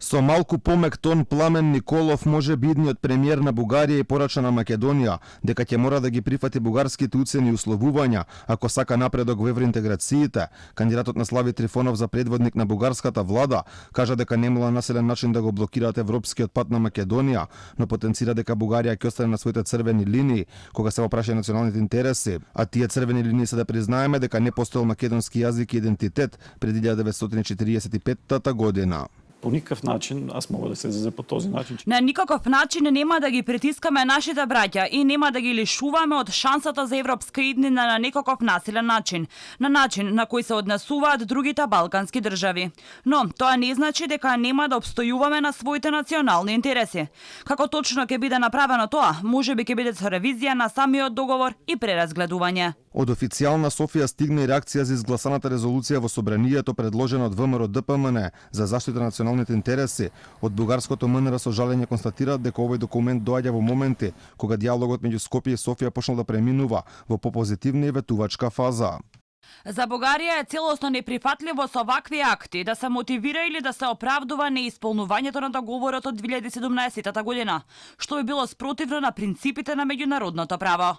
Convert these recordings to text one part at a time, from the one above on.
Со малку помек тон Пламен Николов може би идниот премиер на Бугарија и порача на Македонија дека ќе мора да ги прифати бугарските уцени и условувања ако сака напредок во евроинтеграциите. Кандидатот на Слави Трифонов за предводник на бугарската влада кажа дека немала населен начин да го блокираат европскиот пат на Македонија, но потенцира дека Бугарија ќе остане на своите црвени линии кога се опраша националните интереси, а тие црвени линии се да признаеме дека не постоел македонски јазик и идентитет преди 1945 година. По никаков начин, аз мога да се изразя по този начин. На никаков начин нема да ги притискаме нашите браќа и нема да ги лишуваме од шансата за европска иднина на некаков насилен начин, на начин на кој се однесуваат другите балкански држави. Но тоа не значи дека нема да обстојуваме на своите национални интереси. Како точно ќе биде направено тоа, можеби ќе биде со ревизија на самиот договор и преразгледување. Од официјална Софија стигна и реакција за изгласаната резолуција во собранието предложена од ВМРО ДПМН за заштита на националните интереси. Од бугарското МНР со жалење констатираат дека овој документ доаѓа во моменти кога диалогот меѓу Скопје и Софија почнал да преминува во попозитивна и ветувачка фаза. За Бугарија е целосно неприфатливо со вакви акти да се мотивира или да се оправдува неисполнувањето на договорот од 2017 година, што би било спротивно на принципите на меѓународното право.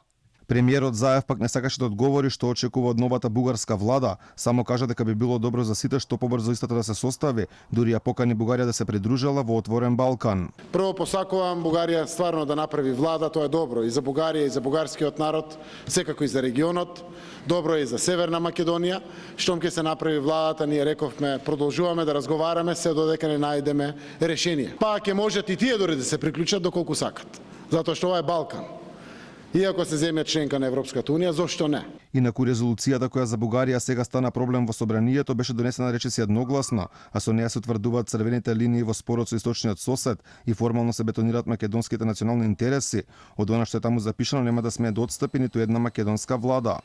Премиерот Заев пак не сакаше да одговори што очекува од новата бугарска влада, само кажа дека би било добро за сите што побрзо истата да се состави, дури ја покани Бугарија да се придружела во отворен Балкан. Прво посакувам Бугарија стварно да направи влада, тоа е добро и за Бугарија и за бугарскиот народ, секако и за регионот, добро е и за Северна Македонија. Штом ќе се направи владата, ние рековме, продолжуваме да разговараме се додека не најдеме решение. Па ќе можат и тие дори да се приклучат доколку сакат, затоа што ова е Балкан. Иако се земе членка на Европската унија, зошто не? Инаку резолуцијата која за Бугарија сега стана проблем во собранието беше донесена речиси едногласно, а со неја се утврдуваат црвените линии во спорот со источниот сосед и формално се бетонираат македонските национални интереси. Од она што е таму запишано нема да смее да отстапи ниту една македонска влада.